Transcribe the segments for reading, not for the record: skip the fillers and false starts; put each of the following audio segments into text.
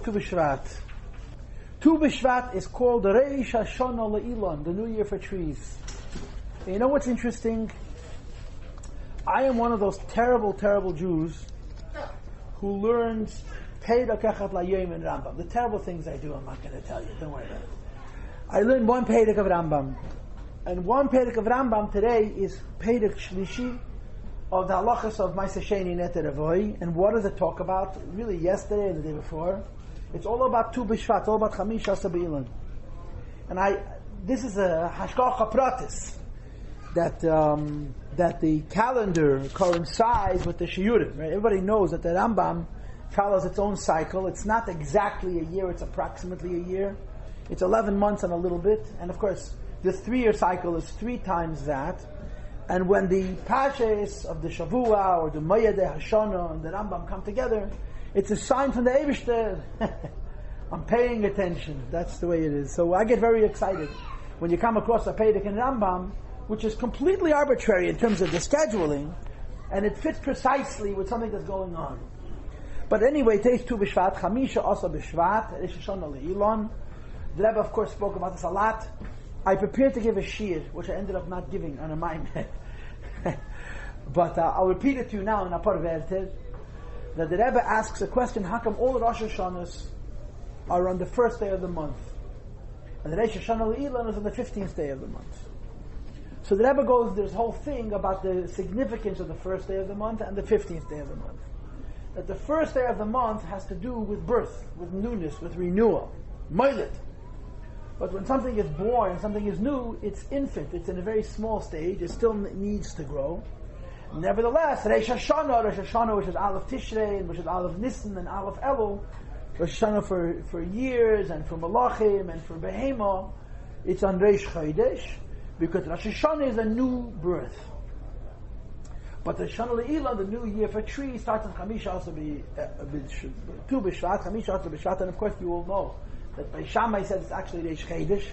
Tu BiShvat. Tu BiShvat is called the Reish Hashana Le'ilon, the New Year for trees. And you know what's interesting? I am one of those terrible, terrible Jews who learns Perek Echad Layom in Rambam. The terrible things I do, I'm not going to tell you. Don't worry about it. I learned one Perek of Rambam. And one Perek of Rambam today is Perek Shlishi of the halachas of Ma'aseh Sheni Neter Avoy. And what does it talk about? Really, yesterday and the day before. It's all about Tu BiShvat, all about Chamish Asa B'ilan. And this is a hashgacha pratis that the calendar coincides with the shiurim. Right? Everybody knows that the Rambam follows its own cycle. It's not exactly a year; it's approximately a year. It's 11 months and a little bit. And of course, the 3-year cycle is 3 times that. And when the Pashas of the Shavua or the Mayadeh Hashana and the Rambam come together, it's a sign from the Eibishter. I'm paying attention. That's the way it is. So I get very excited when you come across a Perek in Rambam, which is completely arbitrary in terms of the scheduling, and it fits precisely with something that's going on. But anyway, today's Tu BiShvat, Chamisha Asa BiShvat, Reish Hashana Le'ilon. The Rebbe, of course, spoke about this a lot. I prepared to give a shir, which I ended up not giving on a Maimed. But I'll repeat it to you now in a Parverter. That the Rebbe asks a question: how come all the Rosh Hashanahs are on the first day of the month, and the Reish Hashana Le'ilon is on the 15th day of the month? So the Rebbe goes this whole thing about the significance of the first day of the month and the 15th day of the month. That the first day of the month has to do with birth, with newness, with renewal, moilet. But when something is born, something is new, it's infant, it's in a very small stage, it still needs to grow. Nevertheless, Reish Hashanah, which is Aleph Tishrei, and which is Aleph Nisan and Aleph Elul, Rosh Hashanah for years, and for Malachim, and for Behema, it's on Reish Chodesh, because Rosh Hashanah is a new birth. But the Shana Le'ilon, the new year for trees, starts on Chamish Asa Tu BiShvat, Chamish Asa BiShvat, and of course you all know that by Shammai says it's actually Reish Chodesh,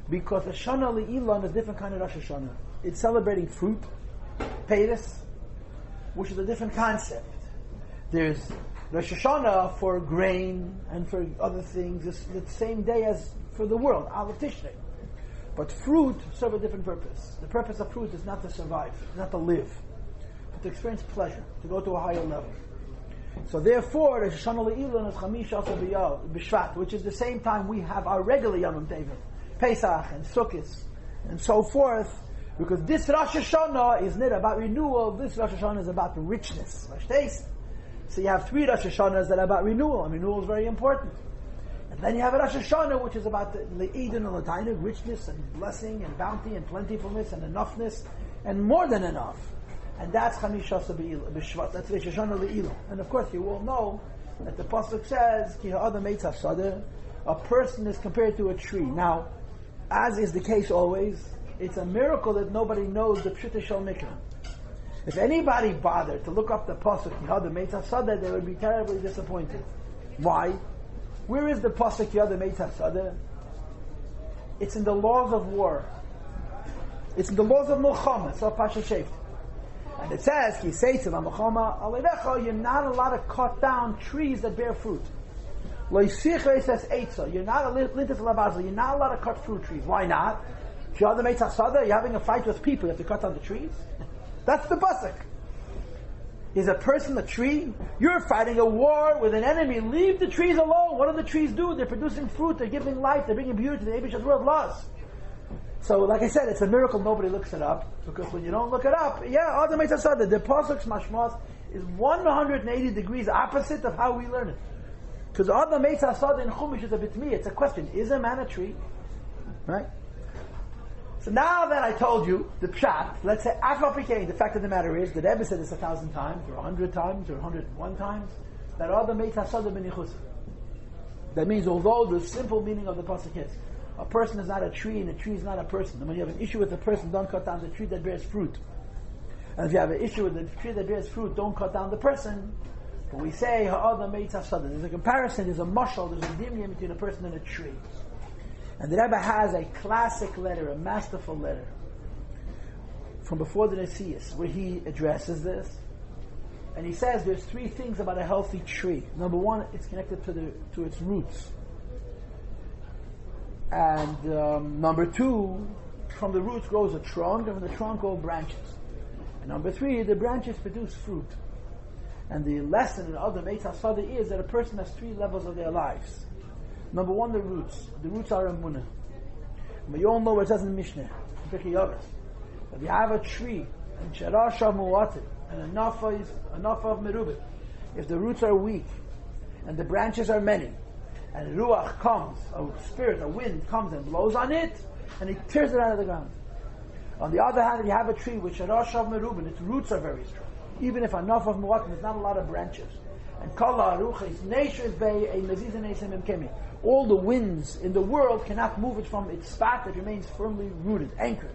because the Shana Le'ilon is a different kind of Rosh Hashanah. It's celebrating fruit, Peiris, which is a different concept. There's Rosh Hashanah for grain and for other things. It's the same day as for the world, Aleph Tishrei. But fruit serves a different purpose. The purpose of fruit is not to survive, not to live, but to experience pleasure, to go to a higher level. So therefore, Rosh Hashanah Le'ilon is Chamish Asa BiShvat, which is the same time we have our regular Yom Tovim, Pesach and Sukkot and so forth. Because this Rosh Hashanah is not about renewal, this Rosh Hashanah is about richness. So you have 3 Rosh Hashanahs that are about renewal, and renewal is very important. And then you have a Rosh Hashanah which is about the Le'idin and Latainik, richness and blessing and bounty and plentifulness and enoughness, and more than enough. And that's Chamish Asa BiShvat, that's Reish Hashana Le'ilon. And of course you all know that the Pasuk says, Ki ha'adam eitz hafsadeh, a person is compared to a tree. Now, as is the case always, it's a miracle that nobody knows the Pshutei Shel Mikra. If anybody bothered to look up the pasuk Yad Meitzav Sadeh, they would be terribly disappointed. Why? Where is the pasuk Yad Meitzav Sadeh? It's in the laws of war. It's in the laws of Milchama. So Pasha Sheft. And it says, Ki Seitz Milchama Alevecha, you're not allowed to cut down trees that bear fruit. Lo Yisicha says Eitza, you're not allowed to cut fruit trees. Why not? You're having a fight with people, you have to cut down the trees? That's the pasuk. Is a person a tree? You're fighting a war with an enemy. Leave the trees alone. What do the trees do? They're producing fruit, they're giving life, they're bringing beauty to the Eibishter's world laws. So, like I said, it's a miracle nobody looks it up, because when you don't look it up, the pasuk's mashmas is 180 degrees opposite of how we learn it. Because Adam Meitzah Sada in Chumash is a bitmi. It's a question: is a man a tree? Right? So now that I told you the pshat, let's say the fact of the matter is, the Rebbe said this 1,000 times, or 100 times, or 101 times, that Adam Meitzah Sada b'nichus. That means, although the simple meaning of the pasuk is, a person is not a tree and a tree is not a person. And when you have an issue with the person, don't cut down the tree that bears fruit. And if you have an issue with the tree that bears fruit, don't cut down the person. But we say, Ha'adam Meitzah Sada. There's a comparison, there's a mashal, there's a dimyan between a person and a tree. And the Rebbe has a classic letter, a masterful letter, from before the Nesius, where he addresses this. And he says there's three things about a healthy tree. Number one, it's connected to its roots. And number two, from the roots grows a trunk, and from the trunk grow branches. And number three, the branches produce fruit. And the lesson in Adam Eitz HaSada is that a person has three levels of their lives. Number one, the roots. The roots are emunah. And we all know what it says in Mishnah, that if you have a tree, and sharashav mu'atim, and enough of merubah, if the roots are weak, and the branches are many, and ruach comes, a spirit, a wind comes and blows on it, and it tears it out of the ground. On the other hand, if you have a tree with sharashav merubah, its roots are very strong. Even if enough of mu'atim, there's not a lot of branches. And kala aruchis neishus bei a mezizah neisem imkemi. All the winds in the world cannot move it from its spot. It remains firmly rooted, anchored.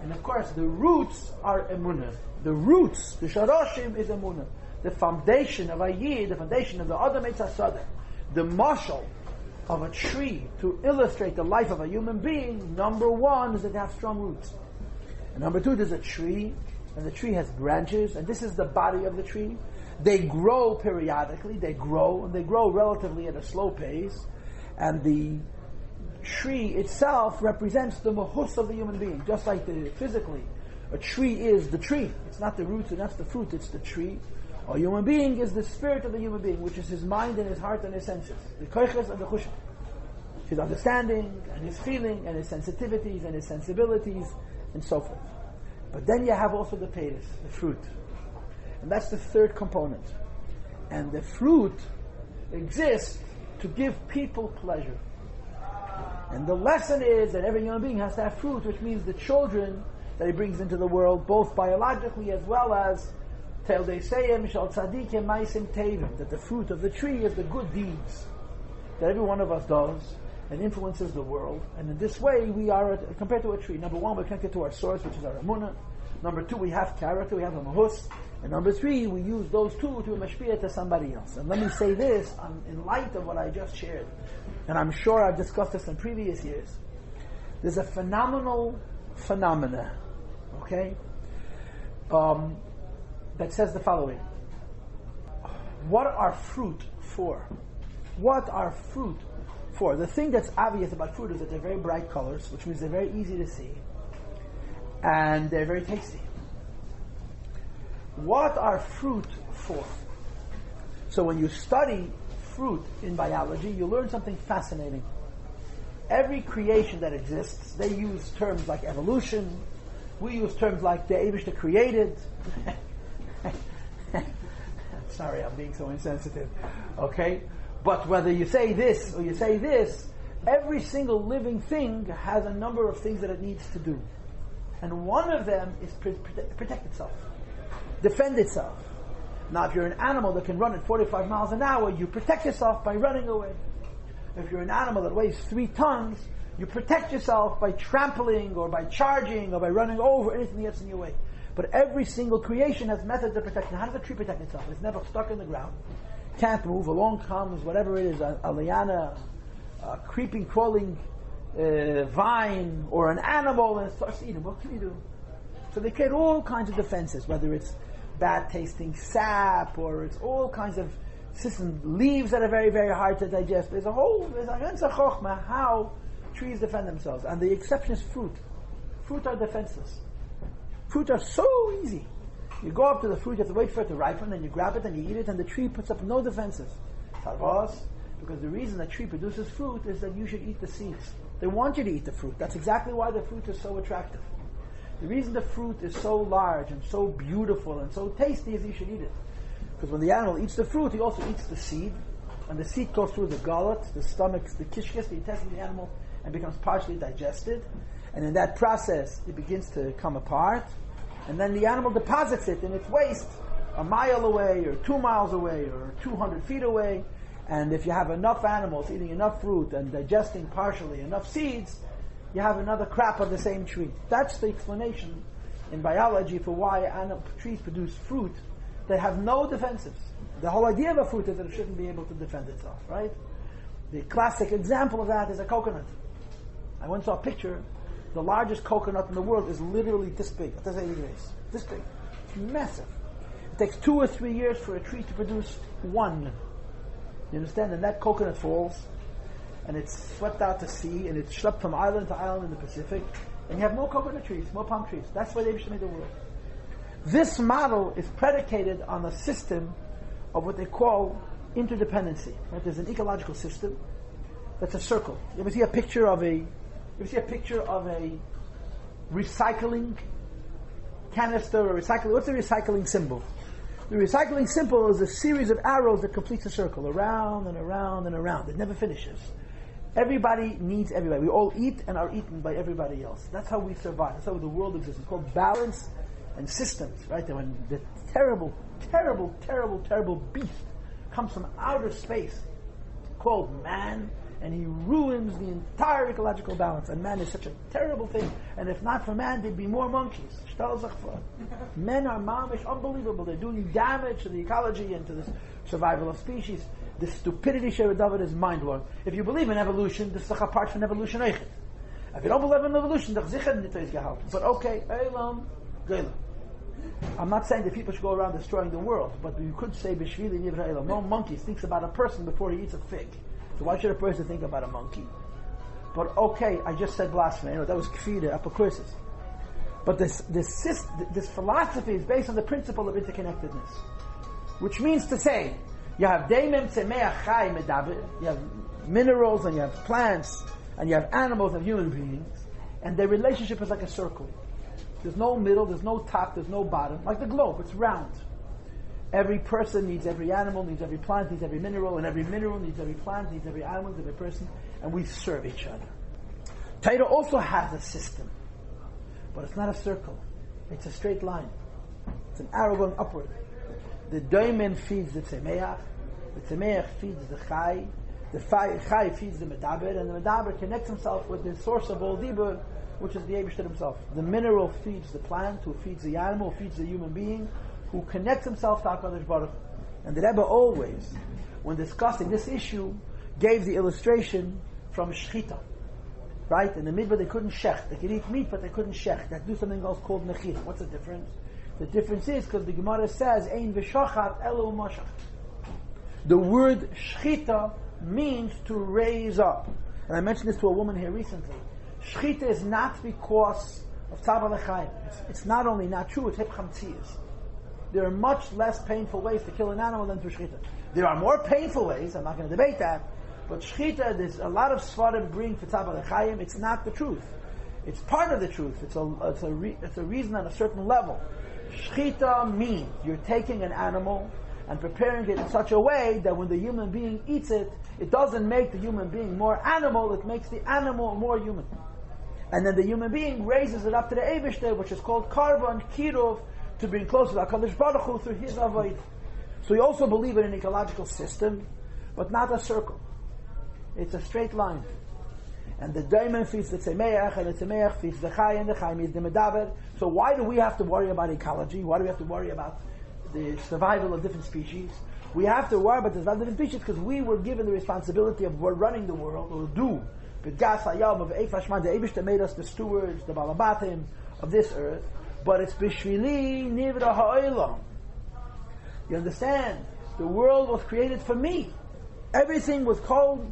And of course, the roots are emunah. The roots, the sharashim, is emunah. The foundation of a yid, the foundation of the Adam Eitz HaSada, the mashal of a tree to illustrate the life of a human being. Number one is that they have strong roots. And number two, there's a tree, and the tree has branches, and this is the body of the tree. They grow periodically. They grow, and they grow relatively at a slow pace. And the tree itself represents the mahus of the human being, just like physically. A tree is the tree. It's not the roots and that's the fruit, it's the tree. A human being is the spirit of the human being, which is his mind and his heart and his senses. The koiches and the chushim. His understanding and his feeling and his sensitivities and his sensibilities and so forth. But then you have also the peiros, the fruit. And that's the third component. And the fruit exists to give people pleasure. And the lesson is that every human being has to have fruit, which means the children that he brings into the world, both biologically as well as that the fruit of the tree is the good deeds that every one of us does and influences the world. And in this way, we are compared to a tree. Number one, we're connected to our source, which is our emunah. Number two, we have character, we have a mahus. And number three, we use those two to mashpia to somebody else. And let me say this, in light of what I just shared, and I'm sure I've discussed this in previous years, there's a phenomenal phenomena, okay, that says the following. What are fruit for? What are fruit for? The thing that's obvious about fruit is that they're very bright colors, which means they're very easy to see, and they're very tasty. What are fruit for? So when you study fruit in biology, you learn something fascinating. Every creation that exists, they use terms like evolution. We use terms like the Eibishter created. Sorry, I'm being so insensitive. Okay? But whether you say this or you say this, every single living thing has a number of things that it needs to do. And one of them is protect itself. Defend itself. Now, if you're an animal that can run at 45 miles an hour, you protect yourself by running away. If you're an animal that weighs 3 tons, you protect yourself by trampling or by charging or by running over anything that's in your way. But every single creation has methods of protection. How does a tree protect itself? It's never stuck in the ground. Can't move. Along comes whatever it is, a liana, a creeping, crawling vine, or an animal, and it starts to eat it. What can you do? So they create all kinds of defenses, whether it's bad tasting sap, or it's all kinds of systems, leaves that are very, very hard to digest. There's a ganze chokhmah how trees defend themselves. And the exception is fruit. Fruit are defenseless. Fruit are so easy. You go up to the fruit, you have to wait for it to ripen, then you grab it and you eat it, and the tree puts up no defenses. Because the reason the tree produces fruit is that you should eat the seeds. They want you to eat the fruit. That's exactly why the fruit is so attractive. The reason the fruit is so large and so beautiful and so tasty is you should eat it. Because when the animal eats the fruit, he also eats the seed. And the seed goes through the gullet, the stomach, the kishkis, the intestine of the animal, and becomes partially digested. And in that process, it begins to come apart. And then the animal deposits it in its waste a mile away, or 2 miles away, or 200 feet away. And if you have enough animals eating enough fruit and digesting partially enough seeds, you have another crop of the same tree. That's the explanation in biology for why trees produce fruit that have no defenses. The whole idea of a fruit is that it shouldn't be able to defend itself, right? The classic example of that is a coconut. I once saw a picture. The largest coconut in the world is literally this big, at 80 degrees. This big. It's massive. It takes 2 or 3 years for a tree to produce one. You understand? And that coconut falls, and it's swept out to sea, and it's schlepped from island to island in the Pacific, and you have more coconut trees, more palm trees. That's why they made the world. This model is predicated on a system of what they call interdependency. Right? There's an ecological system that's a circle. You ever see a picture of a recycling canister or recycling? What's the recycling symbol? The recycling symbol is a series of arrows that completes a circle, around and around and around. It never finishes. Everybody needs everybody. We all eat and are eaten by everybody else. That's how we survive. That's how the world exists. It's called balance and systems, right? And when the terrible, terrible, terrible, terrible beast comes from outer space called man, and he ruins the entire ecological balance. And man is such a terrible thing. And if not for man, there'd be more monkeys. Men are mamish, unbelievable. They're doing damage to the ecology and to the survival of species. The stupidity Shevet David is mind-blowing. If you believe in evolution, this is apart from evolution. If you don't believe in evolution, but okay, I'm not saying that people should go around destroying the world, but you could say no monkey thinks about a person before he eats a fig. So why should a person think about a monkey? But okay, I just said blasphemy. That was kfida, apokrysis. But this philosophy is based on the principle of interconnectedness, which means to say, you have daimim tzemeach chai medaber, you have minerals and you have plants and you have animals and human beings, and their relationship is like a circle. There's no middle, there's no top, there's no bottom, like the globe. It's round. Every person needs every animal, needs every plant, needs every mineral, and every mineral needs every plant, needs every animal, needs every person, and we serve each other. Torah also has a system, but it's not a circle. It's a straight line. It's an arrow going upward. The doimen feeds the tzemeach feeds the chai feeds the medaber, and the medaber connects himself with the source of all dibur, which is the Eibishter himself. The mineral feeds the plant, who feeds the animal, who feeds the human being, who connects himself to HaKadosh Baruch Hu. And the Rebbe always, when discussing this issue, gave the illustration from Shchita. Right? In the midbar they couldn't shech. They could eat meat, but they couldn't shech. They had to do something else called nechira. What's the difference? The difference is because the Gemara says, Ein v'shachat elu mashach. The word Shchita means to raise up. And I mentioned this to a woman here recently. Shchita is not because of Tzava L'chaim. It's not only not true, it's hipchamtzias. There are much less painful ways to kill an animal than through Shchita. There are more painful ways, I'm not going to debate that, but Shchita, there's a lot of Svarim bring for Tzava L'chaim. It's not the truth. It's part of the truth. It's a reason on a certain level. Shchita means you're taking an animal and preparing it in such a way that when the human being eats it, it doesn't make the human being more animal, it makes the animal more human. And then the human being raises it up to the Eibishter, which is called Karban, Kirov, to bring closer to HaKadosh Baruch Hu through his avoid. So we also believe in an ecological system, but not a circle. It's a straight line. And the Daimon feeds the Tzemeach, and the Tzemeach feeds the Chai, and the Chai means the Medaber. So why do we have to worry about ecology? Why do we have to worry about the survival of different species? We have to worry about the survival of different species because we were given the responsibility of running the world, or do. B'gas hayam of Eifashman, the Eibishter made us the stewards, the balabatim of this earth. But it's b'shvili nivra ha'olam. You understand? The world was created for me. Everything was kol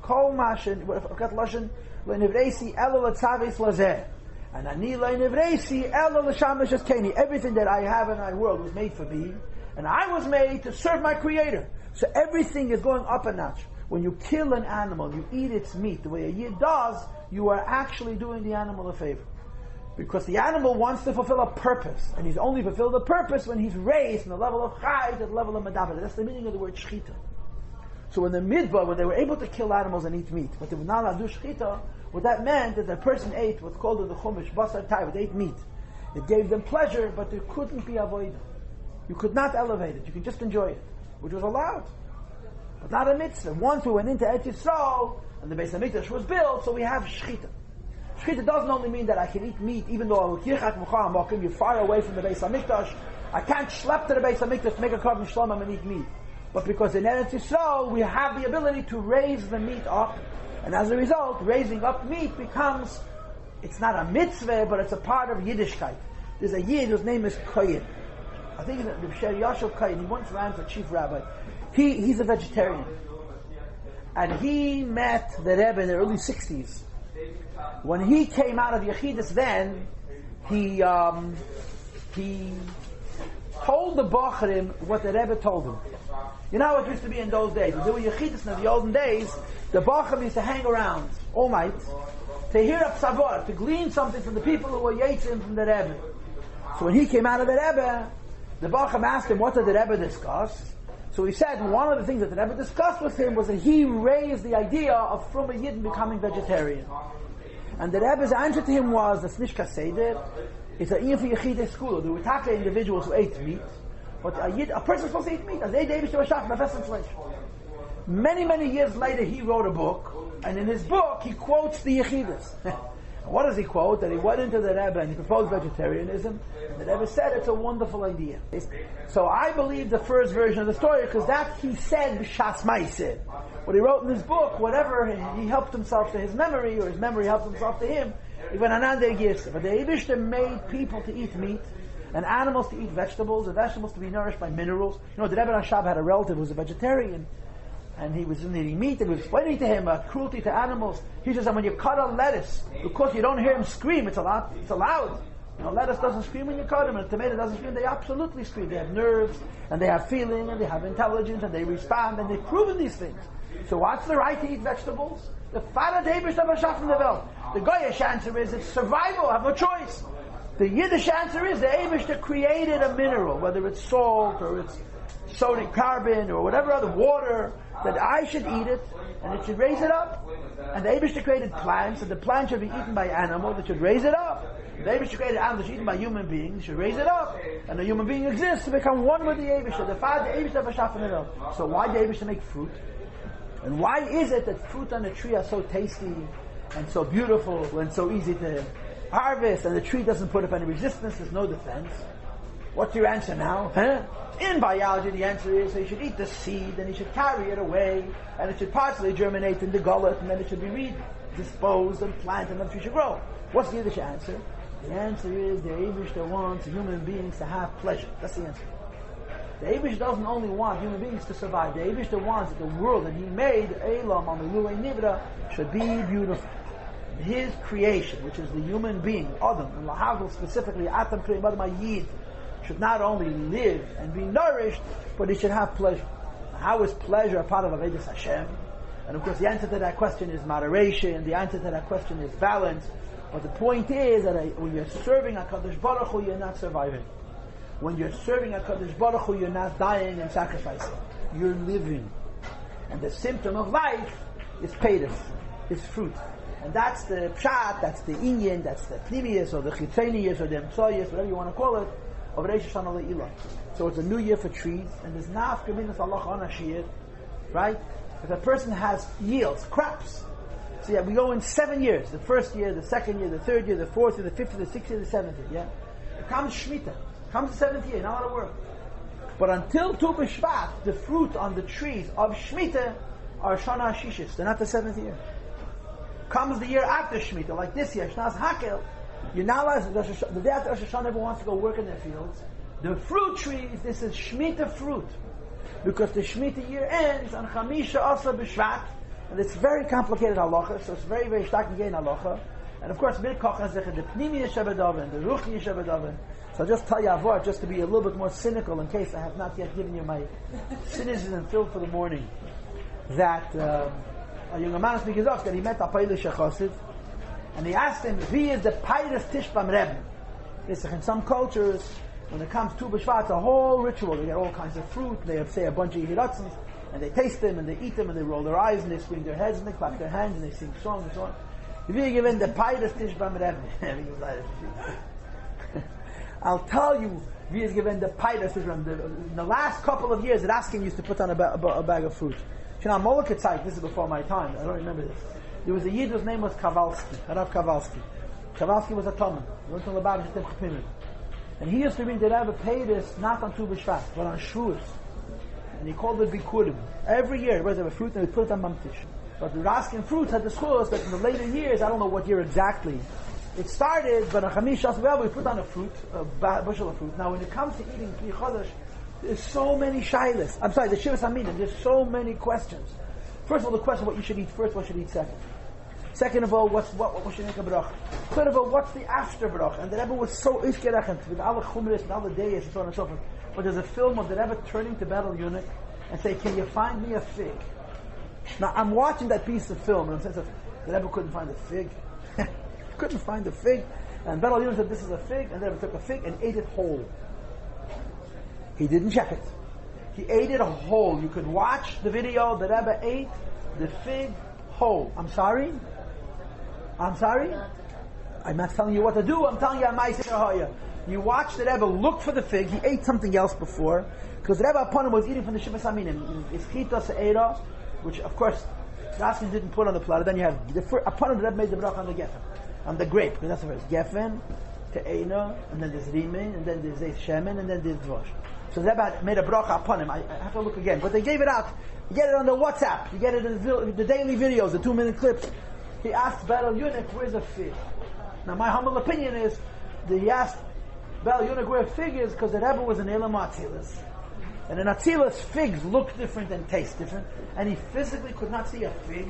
mashin lashon le'nivresi elo l'tzavis lazeh, and ani le'nivresi elo l'shamish eskeni. Everything that I have in my world was made for me, and I was made to serve my Creator. So everything is going up a notch. When you kill an animal, you eat its meat the way a yid does, you are actually doing the animal a favor. Because the animal wants to fulfill a purpose, and he's only fulfilled the purpose when he's raised from the level of chai to the level of medaber. That's the meaning of the word shchita. So in the midbar, when they were able to kill animals and eat meat, but they were not allowed to do shchita, what that meant is that the person ate what's called in the chumash basar tai, they ate meat. It gave them pleasure, but there couldn't be avoid. You could not elevate it. You could just enjoy it, which was allowed, but not a mitzvah. Once we went into Eretz Yisrael and the Beis Hamikdash was built, so we have shchita. Shchita doesn't only mean that I can eat meat, even though you're far away from the Beis Hamikdash. I can't schlep to the Beis Hamikdash to make a korban shlomim and eat meat. But because in Eretz Yisrael we have the ability to raise the meat up, and as a result, raising up meat becomes, it's not a mitzvah, but it's a part of Yiddishkeit. There's a Yid whose name is Koyin. I think the Sher Yashav Kayin, he once ran for chief rabbi. He's a vegetarian. And he met the Rebbe in the early 60s. When he came out of Yechidus then, he told the Bacharim what the Rebbe told him. You know how it used to be in those days. There were Yechidus in the olden days. The Bacharim used to hang around all night to hear a psavor, to glean something from the people who were Yitzim from the Rebbe. So when he came out of the Rebbe, the Bacharim asked him, what did the Rebbe discuss? So he said one of the things that the Rebbe discussed with him was that he raised the idea of from a Yidden becoming vegetarian. And the Rebbe's answer to him was, the Snishka Seder, it's an Iyam for Yechidei school. There were taka individuals who ate meat, but a person is supposed to eat meat. As they David Shvat, Nefesh flesh. Many, many years later, he wrote a book, and in his book, he quotes the Yechidus. What does he quote? That he went into the Rebbe and he proposed vegetarianism. And the Rebbe said it's a wonderful idea. So I believe the first version of the story, because that he said b'shas ma'aseh. What he wrote in his book, whatever, he helped himself to his memory, or his memory helped himself to him. Even another Yisr. But the Eibishter made people to eat meat, and animals to eat vegetables, and vegetables to be nourished by minerals. You know, the Rebbe Rashab had a relative who was a vegetarian, and he was eating meat, and he was explaining to him cruelty to animals. He says that when you cut a lettuce, because you don't hear him scream, it's allowed. You know, lettuce doesn't scream when you cut them, and a tomato doesn't scream. They absolutely scream. They have nerves, and they have feeling, and they have intelligence, and they respond, and they've proven these things. So what's the right to eat vegetables? The Father David of Shaf in the Welt. The Goyish answer is it's survival. Have a choice. The Yiddish answer is the Eibishter created a mineral, whether it's salt or it's sodium carbon or whatever other water, that I should eat it and it should raise it up. And the Eibishter created plants, and the plants should be eaten by animals that should raise it up. The Eibishter created animals that should be eaten by human beings, should raise it up. And the human being exists to become one with the Eibishter. The Father, the Eibishter of Shaf in the Welt. So why the Eibishter make fruit? And why is it that fruit on the tree are so tasty and so beautiful and so easy to harvest, and the tree doesn't put up any resistance, there's no defense? What's your answer now? In biology, the answer is he should eat the seed and he should carry it away, and it should partially germinate in the gullet, and then it should be redisposed and planted, and then the tree should grow. What's the Yiddish answer? The answer is the Eibishter wants human beings to have pleasure. That's the answer. The Eibush doesn't only want human beings to survive. The Eibush wants that the world that He made, Eilam Amilulei Nivra, should be beautiful. His creation, which is the human being, Adam, and Lahavil specifically, Atam Kriyim Adam Yid, should not only live and be nourished, but it should have pleasure. How is pleasure a part of Avodas Hashem? And of course, the answer to that question is moderation. The answer to that question is balance. But the point is that when you're serving HaKadosh Baruch Hu, you're not surviving. When you're serving HaKadosh Baruch Hu, you're not dying and sacrificing. You're living. And the symptom of life is peiros, is fruit. And that's the pshat, that's the inyan, that's the pnimius, or the chitzenius, or the emtsoyus, whatever you want to call it, of Reish Hashanah Le'ilah. So it's a new year for trees, and there's nafka minas Allah on Ashir, right? If a person has yields, crops, so yeah, we go in 7 years. The first year, the second year, the third year, the fourth year, the fifth year, the sixth year, the seventh year, yeah? It comes Shemitah. Comes the 7th year, not a lot of work. But until Tu BiShvat, the fruit on the trees of Shemitah are Shana Shishis. They're not the 7th year. Comes the year after Shemitah, like this year, Shnas Hakel. You're not allowed, the day after Rosh Hashanah, everyone wants to go work in their fields. The fruit trees, this is Shemitah fruit. Because the Shemitah year ends on Chamisha Asa BiShvat. And it's very complicated halacha, so it's very, very stark again halacha. And of course, Milkoch has the Pnimi Yeshabadavan, the Ruchni Yeshabadavan. So I'll just tell you Avot, just to be a little bit more cynical in case I have not yet given you my cynicism filled for the morning, that a young man speaks of that he met a Pailish Chosid, and he asked him, "Wie is the Peiros Tish Bam Rebbe?" In some cultures, when it comes to BiShvat, it's a whole ritual. They get all kinds of fruit, they have, say, a bunch of Yehiratzins, and they taste them, and they eat them, and they roll their eyes, and they swing their heads, and they clap their hands, and they sing songs, and so on. Wie given the Peiros Tish Bam Rebbe? I'll tell you, we is given the peiros. In the last couple of years, Raskin used to put on a bag of fruit. You know, Molokitzai, this is before my time, I don't remember this. There was a Yid whose name was Kavalsky, Harav Kavalsky. Kavalsky was a Talmud. He went to Lubavitch to Chipimim. And he used to bring the Rebbe peiros not on Tu BiShvat, but on Shavuos. And he called it Bikurim. Every year, he have a fruit and he put it on Mamtish. But the Raskin fruits had the schools that in the later years, I don't know what year exactly, It started, but on Chamishas B'Av we put on a fruit, a bushel of fruit. Now when it comes to eating Kli Chodesh, there's so many shaylas. I'm sorry, the Shivas Aminim, there's so many questions. First of all, the question what you should eat first, what should you eat second. Second of all, what should you make a bracha? Third of all, what's the after bracha? And the Rebbe was so ishkerachent with all the chumras and all the days and so on and so forth. But there's a film of the Rebbe turning to Beryl Eunuch and say, "Can you find me a fig?" Now I'm watching that piece of film, and I'm saying, the Rebbe couldn't find a fig. Couldn't find a fig, and Beryl Eunuch said, "This is a fig," and the Rebbe took a fig and ate it whole. He didn't check it. He ate it whole. You could watch the video. The Rebbe ate the fig whole. I'm sorry. I'm not telling you what to do. I'm telling you, you watch the Rebbe look for the fig. He ate something else before, because the Rebbe upon him was eating from the Shivas Aminim. It's Chita Se'era, which of course Raskin didn't put on the platter. Then you have upon him the Rebbe made the bracha on the geffen, on the grape, because that's the first geffen, Te'ena, and then there's Rimen, and then there's Shemen, and then there's Dvosh. So the Rebbe made a bracha upon him. I have to look again, but they gave it out. You get it on the WhatsApp. You get it in the daily videos, the 2-minute clips. He asked Beryl Eunuch, "Where's a fig?" Now my humble opinion is that he asked Beryl Eunuch where a fig is because the Rebbe was an Elam Atzilas. And in Atzilas, figs look different and taste different. And he physically could not see a fig.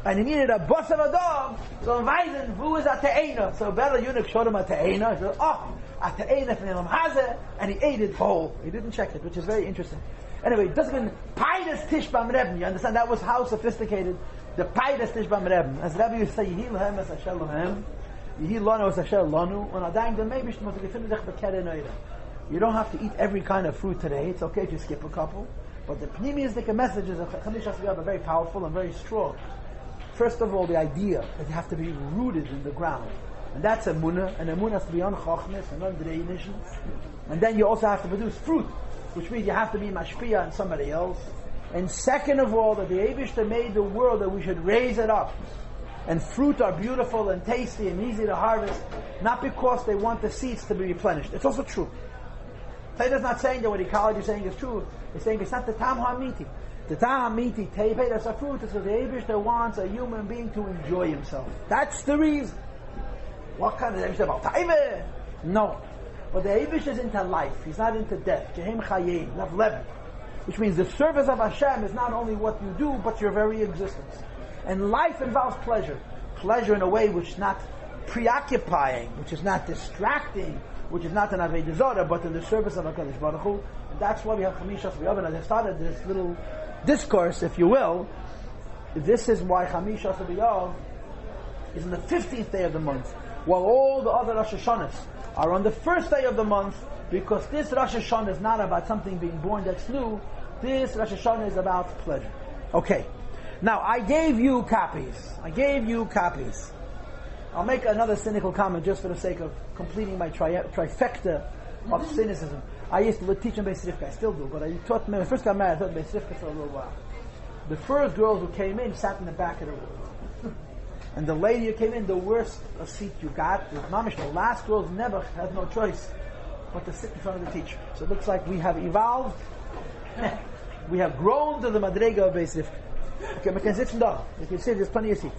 And he needed a bus of a dog. So in Weiden, who is a te'ena? So Beryl Eunuch showed him a te'ena. He said, a te'ena from Elam Hazeh. And he ate it whole. He didn't check it, which is very interesting. Anyway, it doesn't mean Paidas Tishbam Rebbe. You understand? That was how sophisticated the Paidas Tishbam Rebbe. As Rebbe used to say, Yehi Lahem es Asher Lahem, Yehi Lanu es Asher Lanu, and Adayim the Meibish Moshe Gefinne Dech Bekere Neira. You don't have to eat every kind of fruit today. It's okay if you skip a couple. But the Pneumistic messages of Chamishas B'Av are very powerful and very strong. First of all, the idea that you have to be rooted in the ground. And that's Emunah, and Emunah has to be on Chochmes and on Dreinish. And then you also have to produce fruit, which means you have to be mashpia on somebody else. And second of all, that the Eibishter made the world that we should raise it up. And fruit are beautiful and tasty and easy to harvest, not because they want the seeds to be replenished. It's also true. Taida's not saying that what ecology is saying is true. He's saying it's not the Tam HaMiti. The Tam HaMiti, Teipei, that's a fruit. It's because the Eibishter wants a human being to enjoy himself. That's the reason. What kind of Eibishter about Taive? No. But the Eibush is into life. He's not into death. Jehem Chayim, Lav Lev. Which means the service of Hashem is not only what you do, but your very existence. And life involves pleasure. Pleasure in a way which is not preoccupying, which is not distracting, which is not an Avodah Zarah, but in the service of HaKadosh Baruch Hu. And that's why we have Chamishas B'Av. And as I started this little discourse, if you will, this is why Chamishas B'Av is on the 15th day of the month, while all the other Rosh Hashanahs are on the first day of the month, because this Rosh Hashanah is not about something being born that's new. This Rosh Hashanah is about pleasure. Okay. Now, I gave you copies. I'll make another cynical comment just for the sake of completing my trifecta of cynicism. I used to teach in BiShvat, I still do, but I taught, when I first got married, I taught BiShvat for a little while. The first girls who came in sat in the back of the room. And the lady who came in, the worst seat you got was mamish. The last girls never had no choice but to sit in front of the teacher. So it looks like we have evolved. We have grown to the madrega of BiShvat. Okay, we can sit down. You can sit, there's plenty of seats.